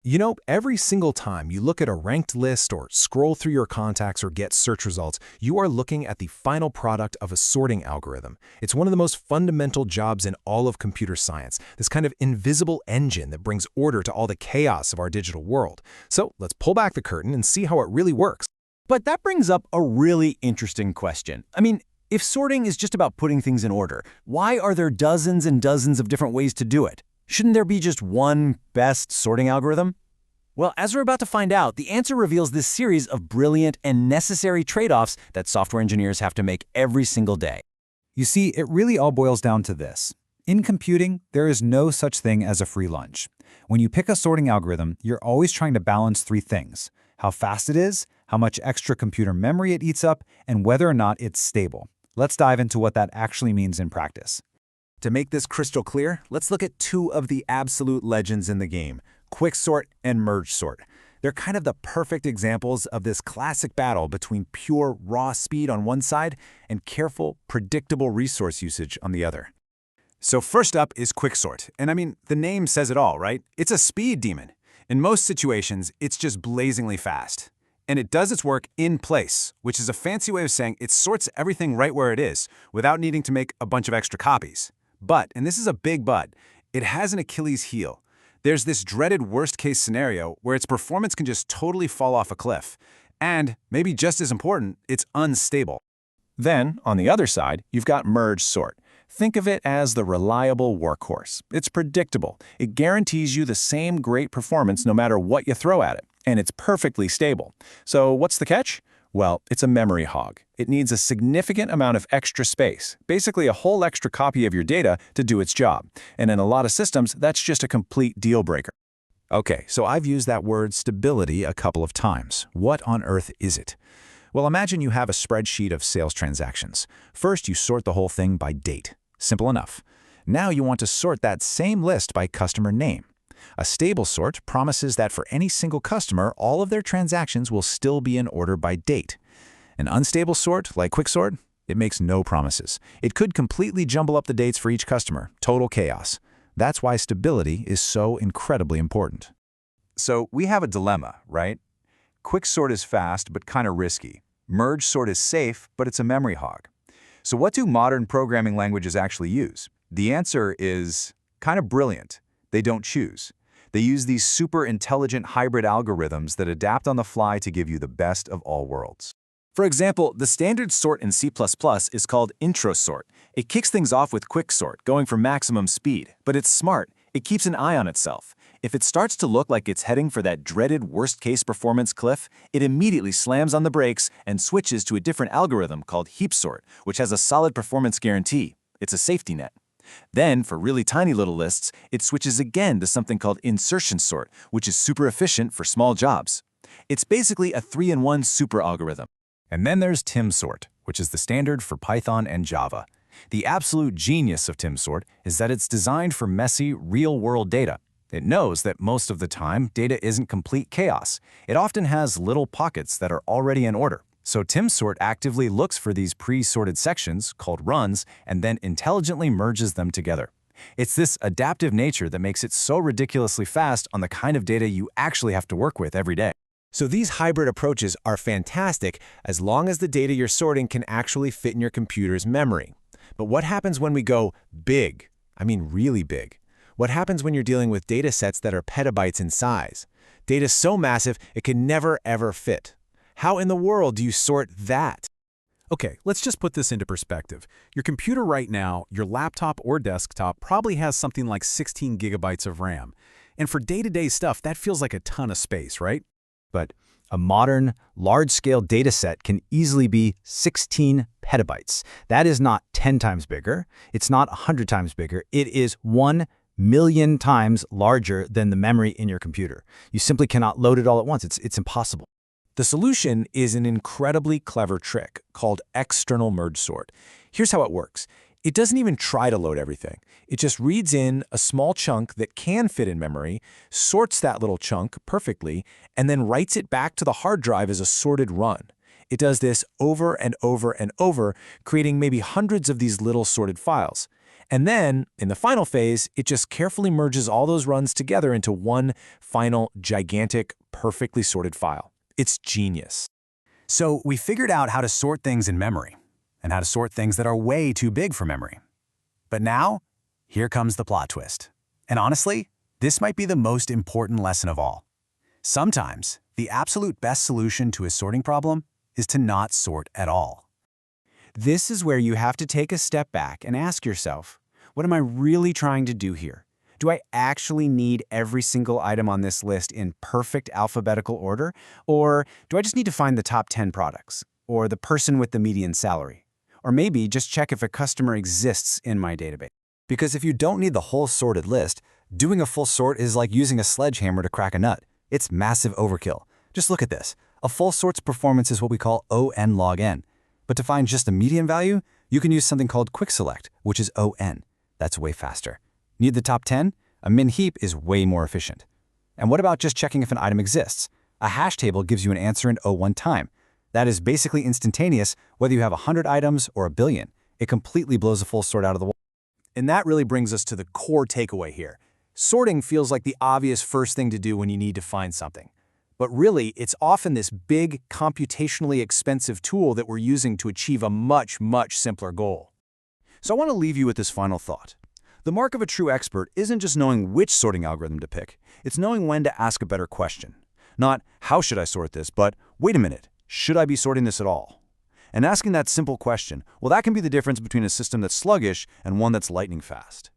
You know, every single time you look at a ranked list or scroll through your contacts or get search results, you are looking at the final product of a sorting algorithm. It's one of the most fundamental jobs in all of computer science, this kind of invisible engine that brings order to all the chaos of our digital world. So let's pull back the curtain and see how it really works. But that brings up a really interesting question. If sorting is just about putting things in order, why are there dozens and dozens of different ways to do it? Shouldn't there be just one best sorting algorithm? Well, as we're about to find out, the answer reveals this series of brilliant and necessary trade-offs that software engineers have to make every single day. You see, it really all boils down to this. In computing, there is no such thing as a free lunch. When you pick a sorting algorithm, you're always trying to balance three things: how fast it is, how much extra computer memory it eats up, and whether or not it's stable. Let's dive into what that actually means in practice. To make this crystal clear, let's look at two of the absolute legends in the game: quicksort and merge sort. They're kind of the perfect examples of this classic battle between pure raw speed on one side and careful, predictable resource usage on the other. So first up is quicksort, and the name says it all, right? It's a speed demon. In most situations, it's just blazingly fast. And it does its work in place, which is a fancy way of saying it sorts everything right where it is, without needing to make a bunch of extra copies. But, and this is a big but, it has an Achilles heel. There's this dreaded worst-case scenario where its performance can just totally fall off a cliff. And, maybe just as important, it's unstable. Then, on the other side, you've got merge sort. Think of it as the reliable workhorse. It's predictable. It guarantees you the same great performance no matter what you throw at it. And it's perfectly stable. So what's the catch? Well, it's a memory hog. It needs a significant amount of extra space, basically a whole extra copy of your data to do its job. And in a lot of systems, that's just a complete deal breaker. Okay, so I've used that word stability a couple of times. What on earth is it? Well, imagine you have a spreadsheet of sales transactions. First, you sort the whole thing by date. Simple enough. Now you want to sort that same list by customer name. A stable sort promises that for any single customer, all of their transactions will still be in order by date. An unstable sort, like quicksort, it makes no promises. It could completely jumble up the dates for each customer, total chaos. That's why stability is so incredibly important. So we have a dilemma, right? Quicksort is fast but kind of risky. Merge sort is safe, but it's a memory hog. So what do modern programming languages actually use? The answer is kind of brilliant. They don't choose. They use these super intelligent hybrid algorithms that adapt on the fly to give you the best of all worlds. For example, the standard sort in C++ is called Introsort. It kicks things off with quicksort, going for maximum speed, but it's smart. It keeps an eye on itself. If it starts to look like it's heading for that dreaded worst-case performance cliff, it immediately slams on the brakes and switches to a different algorithm called heapsort, which has a solid performance guarantee. It's a safety net. Then, for really tiny little lists, it switches again to something called insertion sort, which is super efficient for small jobs. It's basically a 3-in-1 super algorithm. And then there's Timsort, which is the standard for Python and Java. The absolute genius of Timsort is that it's designed for messy, real-world data. It knows that most of the time, data isn't complete chaos. It often has little pockets that are already in order. So Timsort actively looks for these pre-sorted sections, called runs, and then intelligently merges them together. It's this adaptive nature that makes it so ridiculously fast on the kind of data you actually have to work with every day. So these hybrid approaches are fantastic as long as the data you're sorting can actually fit in your computer's memory. But what happens when we go big? Really big. What happens when you're dealing with data sets that are petabytes in size? Data so massive it can never ever fit. How in the world do you sort that? Okay, let's just put this into perspective. Your computer right now, your laptop or desktop, probably has something like 16 gigabytes of RAM. And for day-to-day stuff, that feels like a ton of space, right? But a modern, large-scale dataset can easily be 16 petabytes. That is not 10 times bigger. It's not 100 times bigger. It is 1 million times larger than the memory in your computer. You simply cannot load it all at once. It's impossible. The solution is an incredibly clever trick called external merge sort. Here's how it works. It doesn't even try to load everything. It just reads in a small chunk that can fit in memory, sorts that little chunk perfectly, and then writes it back to the hard drive as a sorted run. It does this over and over and over, creating maybe hundreds of these little sorted files. And then, in the final phase, it just carefully merges all those runs together into one final, gigantic, perfectly sorted file. It's genius. So we figured out how to sort things in memory, and how to sort things that are way too big for memory. But now, here comes the plot twist. And honestly, this might be the most important lesson of all. Sometimes, the absolute best solution to a sorting problem is to not sort at all. This is where you have to take a step back and ask yourself, what am I really trying to do here? Do I actually need every single item on this list in perfect alphabetical order? Or do I just need to find the top 10 products? Or the person with the median salary? Or maybe just check if a customer exists in my database? Because if you don't need the whole sorted list, doing a full sort is like using a sledgehammer to crack a nut. It's massive overkill. Just look at this. A full sort's performance is what we call O(n) log n. But to find just a median value, you can use something called quick select, which is O(n). That's way faster. Need the top 10? A min heap is way more efficient. And what about just checking if an item exists? A hash table gives you an answer in O(1) time. That is basically instantaneous whether you have 100 items or a billion. It completely blows a full sort out of the water. And that really brings us to the core takeaway here. Sorting feels like the obvious first thing to do when you need to find something. But really, it's often this big, computationally expensive tool that we're using to achieve a much, much simpler goal. So I want to leave you with this final thought. The mark of a true expert isn't just knowing which sorting algorithm to pick. It's knowing when to ask a better question. Not, how should I sort this, but, wait a minute, should I be sorting this at all? And asking that simple question, well, that can be the difference between a system that's sluggish and one that's lightning fast.